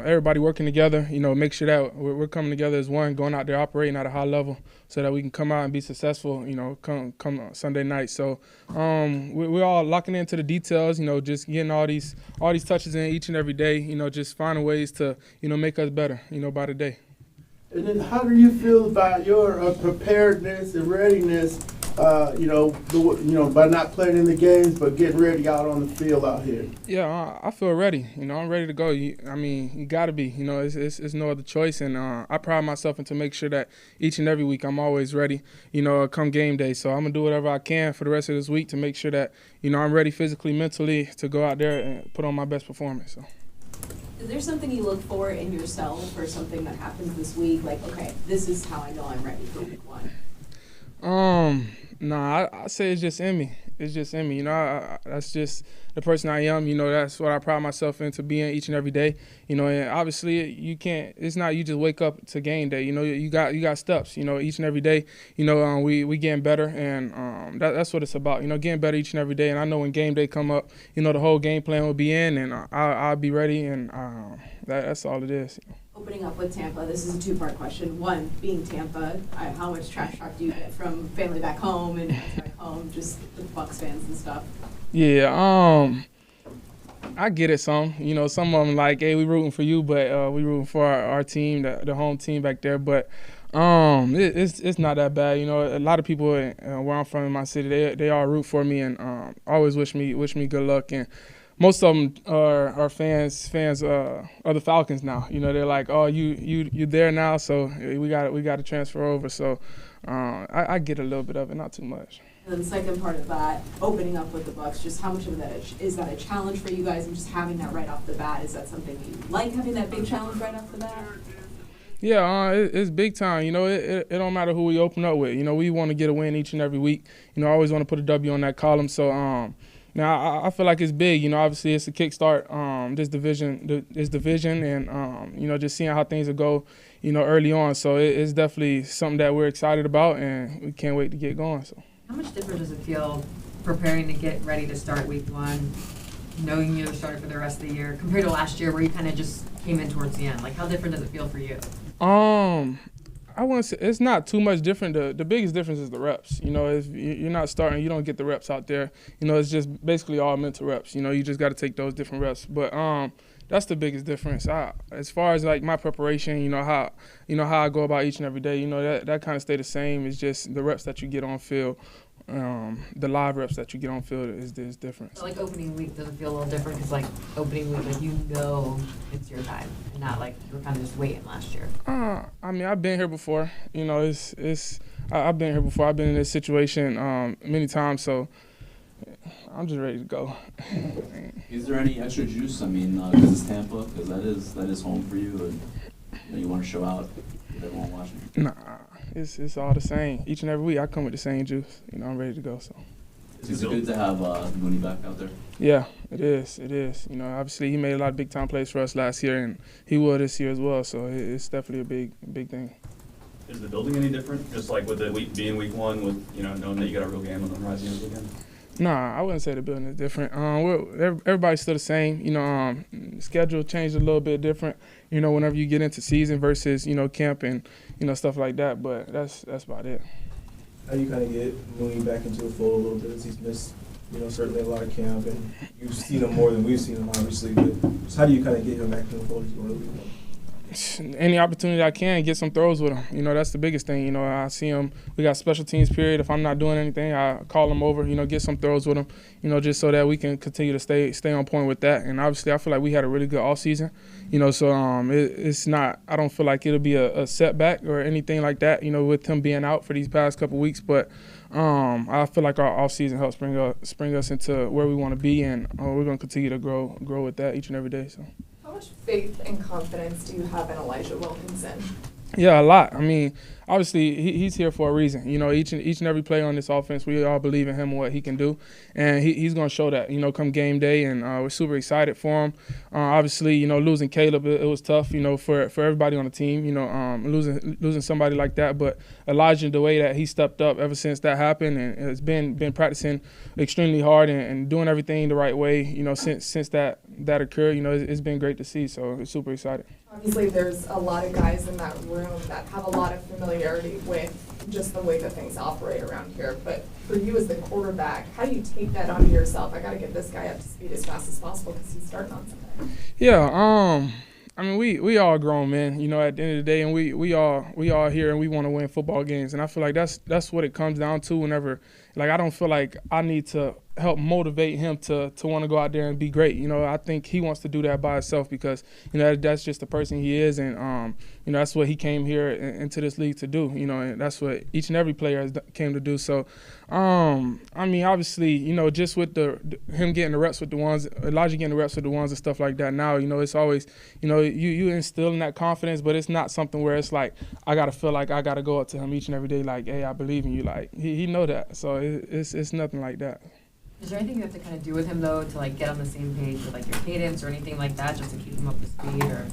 Everybody working together, make sure that we're coming together as one, going out there operating at a high level so that we can come out and be successful, come Sunday night. So we're all locking into the details, just getting all these touches in each and every day, just finding ways to, make us better, by the day. And then how do you feel about your preparedness and readiness, by not playing in the games but getting ready out on the field out here? Yeah, I feel ready. I'm ready to go. You got to be. It's no other choice. And I pride myself into make sure that each and every week I'm always ready, come game day. So I'm going to do whatever I can for the rest of this week to make sure that, I'm ready physically, mentally to go out there and put on my best performance. So. Is there something you look for in yourself or something that happens this week? Like, okay, this is how I know I'm ready for week one. I say it's just in me. It's just in me. That's just the person I am. That's what I pride myself into being each and every day. And obviously you can't. It's not you just wake up to game day. You got steps. Each and every day. We getting better, and that's what it's about. Getting better each and every day. And I know when game day come up, the whole game plan will be in, and I'll be ready, and that's all it is. Opening up with Tampa, this is a two-part question. One, being Tampa, how much trash talk do you get from family back home and back home, just the Bucs fans and stuff? Yeah, I get it some. Some of them like, hey, we rooting for you, but we rooting for our team, the home team back there. But it's not that bad. A lot of people where I'm from in my city, they all root for me and always wish me good luck. And most of them are fans of the Falcons now. They're like, oh, you there now, so we got to transfer over. So I get a little bit of it, not too much. And then the second part of that, opening up with the Bucs, just how much of that is that a challenge for you guys, and just having that right off the bat? Is that something you like, having that big challenge right off the bat? Yeah, it's big time. It don't matter who we open up with. We want to get a win each and every week. I always want to put a W on that column. So now I feel like it's big. Obviously it's a kickstart. This division, and just seeing how things will go, early on. So it's definitely something that we're excited about, and we can't wait to get going. So. How much different does it feel preparing to get ready to start week one, knowing you're starting for the rest of the year, compared to last year where you kind of just came in towards the end? Like, how different does it feel for you? I wouldn't say it's not too much different. The biggest difference is the reps. If you're not starting, you don't get the reps out there. It's just basically all mental reps. You just got to take those different reps. But that's the biggest difference. As far as like my preparation, how I go about each and every day, that kind of stay the same. It's just the reps that you get on field. The live reps that you get on field is different. So like opening week, does it feel a little different? Because like opening week, like it's your time, and not like you were kind of just waiting last year. I've been here before. I've been here before. I've been in this situation many times, so I'm just ready to go. Is there any extra juice? Because it's Tampa, because that is home for you, and you want to show out with everyone watching. Nah. It's all the same. Each and every week I come with the same juice. I'm ready to go. So. Is it good to have Mooney back out there? Yeah, it is. Obviously he made a lot of big time plays for us last year, and he will this year as well. So it's definitely a big thing. Is the building any different? Just like with the week being week one, with knowing that you got a real game on the horizon this weekend? Nah, I wouldn't say the building is different. Everybody's still the same. Schedule changed a little bit different. Whenever you get into season versus camp and stuff like that. But that's about it. How do you kind of get Mooney back into the fold a little bit? As he's missed certainly a lot of camp, and you've seen him more than we've seen him, obviously. But just how do you kind of get him back into the fold? Any opportunity I can, get some throws with him. That's the biggest thing. I see him. We got special teams period. If I'm not doing anything, I call him over, get some throws with him, just so that we can continue to stay on point with that. And obviously I feel like we had a really good offseason, so it's not, I don't feel like it'll be a setback or anything like that, with him being out for these past couple weeks. But I feel like our offseason helps spring us into where we want to be, and we're going to continue to grow with that each and every day. So. How much faith and confidence do you have in Elijah Wilkinson? Yeah, a lot. I mean, obviously he's here for a reason. You know, each and every player on this offense, we all believe in him and what he can do, and he's going to show that. You know, come game day, and we're super excited for him. Obviously, you know, losing Caleb, it was tough. You know, for everybody on the team. You know, losing somebody like that. But Elijah, the way that he stepped up ever since that happened, and has been practicing extremely hard and doing everything the right way. You know, since that occurred. You know, it's been great to see. So we're super excited. Obviously, there's a lot of guys in that room that have a lot of familiarity with just the way that things operate around here. But for you as the quarterback, how do you take that onto yourself? I got to get this guy up to speed as fast as possible because he's starting on Sunday. Yeah, I mean, we all grown men, you know, at the end of the day, and we all here and we want to win football games. And I feel like that's what it comes down to whenever, like, I don't feel like I need to help motivate him to want to go out there and be great. You know, I think he wants to do that by himself because, you know, that's just the person he is. And, you know, that's what he came here into this league to do, you know, and that's what each and every player has came to do. So, I mean, obviously, you know, just with him getting the reps with the ones, Elijah getting the reps with the ones and stuff like that now, you know, it's always, you know, you instilling that confidence, but it's not something where it's like I got to feel like I got to go up to him each and every day like, hey, I believe in you. Like, he know that. So it's nothing like that. Is there anything you have to kind of do with him, though, to, like, get on the same page with, like, your cadence or anything like that, just to keep him up to speed, or?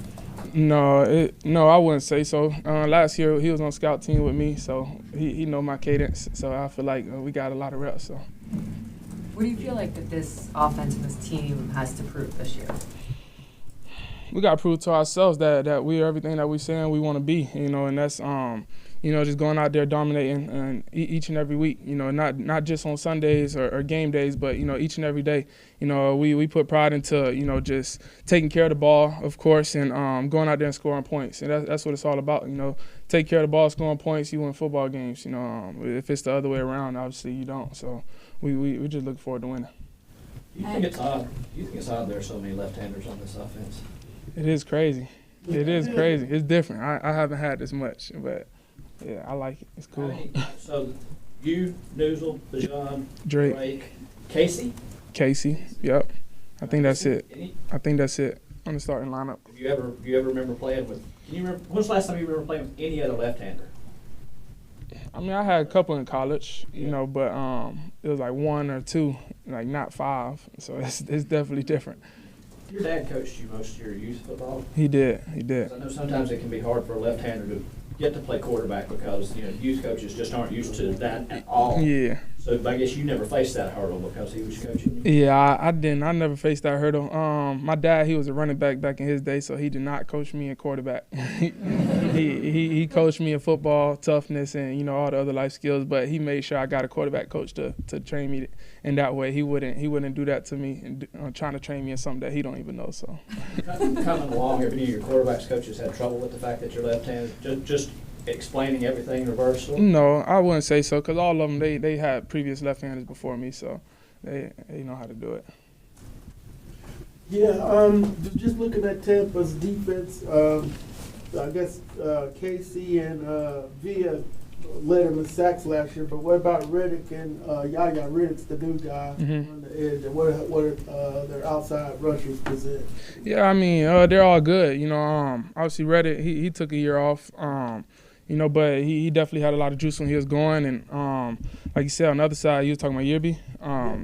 No, I wouldn't say so. Last year, he was on scout team with me, so he know my cadence. So I feel like we got a lot of reps. So. What do you feel like that this offense and this team has to prove this year? We got to prove to ourselves that we are everything that we saying we want to be, you know, and that's you know, just going out there dominating each and every week, you know, not just on Sundays or game days, but, you know, each and every day. You know, we put pride into, you know, just taking care of the ball, of course, and going out there and scoring points. And that's what it's all about, you know. Take care of the ball, scoring points, you win football games. You know, if it's the other way around, obviously you don't. So we just look forward to winning. You think it's odd? You think it's odd there are so many left-handers on this offense? It is crazy. It is crazy. It's different. I haven't had this much, but yeah, I like it. It's cool. So you, Noozle, Bajan, Drake, Casey? Yep. I think that's it. On the starting lineup. Do you ever remember playing with? When's the last time you remember playing with any other left-hander? I mean, I had a couple in college, you know, but it was like one or two, like not five. So it's definitely different. Your dad coached you most of your youth football? He did. I know sometimes it can be hard for a left-hander to get to play quarterback because, you know, youth coaches just aren't used to that at all. Yeah. So I guess you never faced that hurdle because he was coaching you? Yeah, I didn't. I never faced that hurdle. My dad, he was a running back in his day, so he did not coach me in quarterback. he coached me in football, toughness, and, you know, all the other life skills, but he made sure I got a quarterback coach to train me in that way. He wouldn't do that to me and trying to train me in something that he don't even know. So Coming along, have any of your quarterbacks coaches had trouble with the fact that you're left-handed? Just explaining everything in reverse? No, I wouldn't say so because all of them, they had previous left-handers before me, so they know how to do it. Yeah, just looking at Tampa's defense, I guess KC and Villa led him in sacks last year, but what about Reddick and Yaya? Reddick's the new guy on the edge, and what are their outside rushers present? Yeah, I mean, they're all good. You know, obviously Reddick, he took a year off. You know, but he definitely had a lot of juice when he was going. And like you said, on the other side, you was talking about Yerby.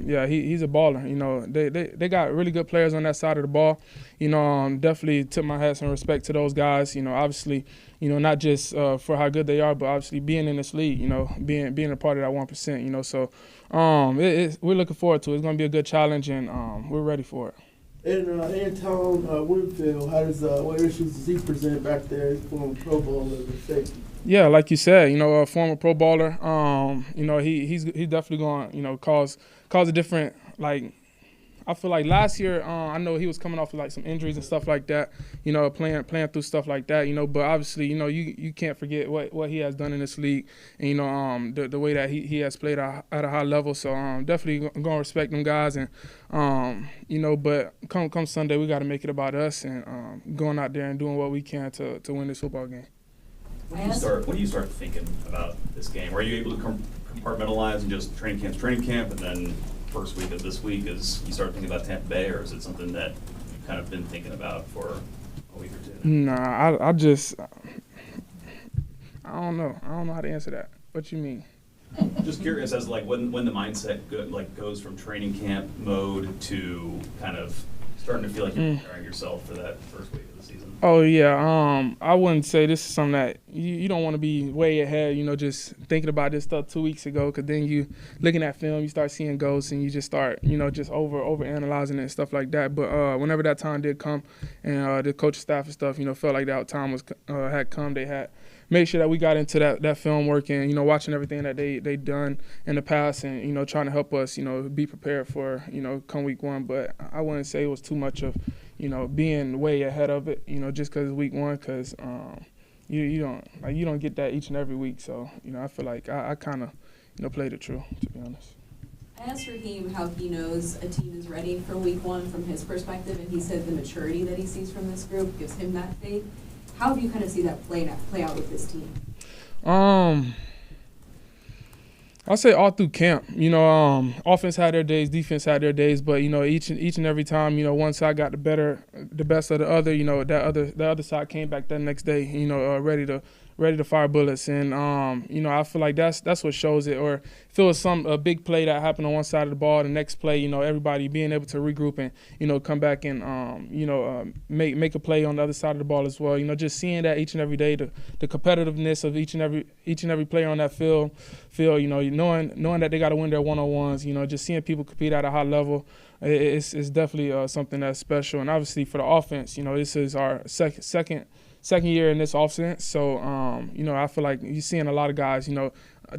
Yeah, he's a baller. You know, they got really good players on that side of the ball. You know, definitely tip my hat and respect to those guys. You know, obviously, you know, not just for how good they are, but obviously being in this league, you know, being a part of that 1%, you know. So we're looking forward to it. It's going to be a good challenge, and we're ready for it. And Anton Winfield, what issues does he present back there? He's former Pro Bowler and safety. Yeah, like you said, you know, a former Pro Bowler. You know, he's definitely going to, you know, cause a different, like, I feel like last year, I know he was coming off of like some injuries and stuff like that, you know, playing through stuff like that, you know, but obviously, you know, you can't forget what he has done in this league, and, you know, the way that he has played at a high level. So definitely going to respect them guys, and, you know, but come Sunday, we got to make it about us and going out there and doing what we can to win this football game. When do you start thinking about this game? Are you able to compartmentalize and just training camp, and then first week of this week is you start thinking about Tampa Bay, or is it something that you've kind of been thinking about for a week or two? Nah, I don't know. I don't know how to answer that. What you mean? Just curious as like when the mindset goes from training camp mode to kind of starting to feel like you're preparing yourself for that first week of the season. Oh yeah, I wouldn't say this is something that you don't want to be way ahead, just thinking about this stuff 2 weeks ago, because then you looking at film, you start seeing ghosts, and you just start, just over analyzing it and stuff like that. But whenever that time did come, and the coaching staff and stuff, felt like that time had come, they had made sure that we got into that film work and, watching everything that they done in the past and, trying to help us, be prepared for, come week one. But I wouldn't say it was too much of, being way ahead of it, just because it's week one, because you don't get that each and every week. So, I feel like I kind of played it true, to be honest. I asked Raheem how he knows a team is ready for week one from his perspective, and he said the maturity that he sees from this group gives him that faith. How do you kind of see that play out with this team? I'll say all through camp. Offense had their days, defense had their days, but each and every time, one side got the best of the other. The other side came back that next day, ready to fire bullets, and I feel like that's what shows it. Or if it was a big play that happened on one side of the ball, the next play, everybody being able to regroup and come back and make a play on the other side of the ball as well. Just seeing that each and every day, the competitiveness of each and every player on that field, knowing that they got to win their one-on-ones, just seeing people compete at a high level, it's definitely something that's special. And obviously for the offense, this is our second year in this offense, so I feel like you're seeing a lot of guys,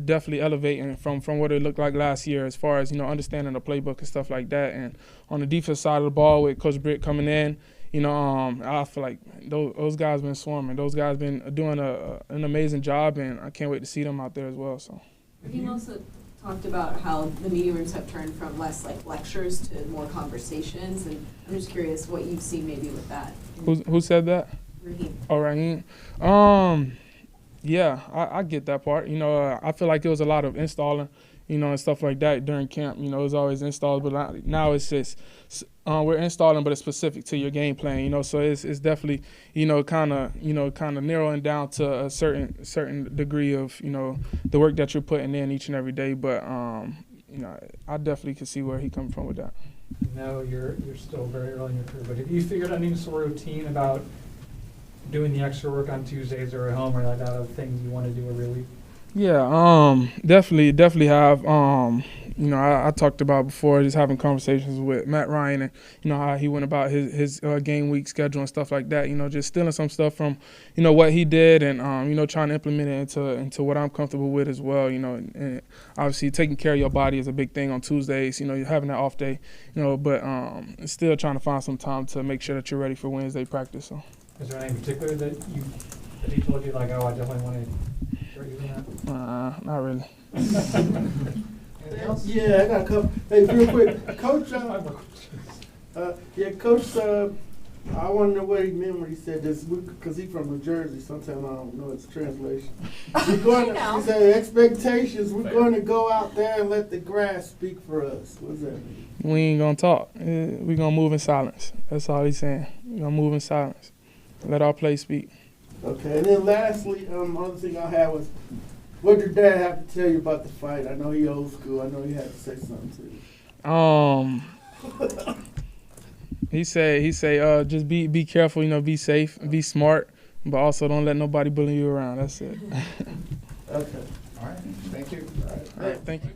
definitely elevating from what it looked like last year as far as understanding the playbook and stuff like that. And on the defense side of the ball with Coach Britt coming in, I feel like those guys been swarming. Those guys been doing an amazing job, and I can't wait to see them out there as well. So. He also talked about how the meeting rooms have turned from less like lectures to more conversations, and I'm just curious what you've seen maybe with that. Who said that? Raheem. Oh, Raheem. Yeah, I get that part. I feel like it was a lot of installing, and stuff like that during camp. It was always installs, but now it's just we're installing, but it's specific to your game plan. So it's definitely kind of narrowing down to a certain degree of the work that you're putting in each and every day. But I definitely can see where he comes from with that. No, you're still very early in your career, but have you figured out any sort of routine about doing the extra work on Tuesdays or at home, or like that, other things you want to do every week? Yeah, definitely have. I talked about before just having conversations with Matt Ryan and how he went about his game week schedule and stuff like that. Just stealing some stuff from what he did and trying to implement it into what I'm comfortable with as well. And obviously taking care of your body is a big thing on Tuesdays. You're having that off day. But still trying to find some time to make sure that you're ready for Wednesday practice. So. Is there anything particular that he told you, like, oh, I definitely want to start using that? Not really. Anything else? Yeah, I got a couple. Hey, real quick, Coach. Coach. I want to know what he meant when he said this, because he's from New Jersey. Sometimes I don't know its translation. He said expectations. We're going to go out there and let the grass speak for us. What does that mean? We ain't gonna talk. We're gonna move in silence. That's all he's saying. We're gonna move in silence. Let our play speak. Okay, and then lastly, other thing I had was, what did Dad have to tell you about the fight? I know he old school. I know he had to say something to you. He say, just be careful, be safe, be smart, but also don't let nobody bully you around. That's it. Okay. All right, thank you. All right, thank you.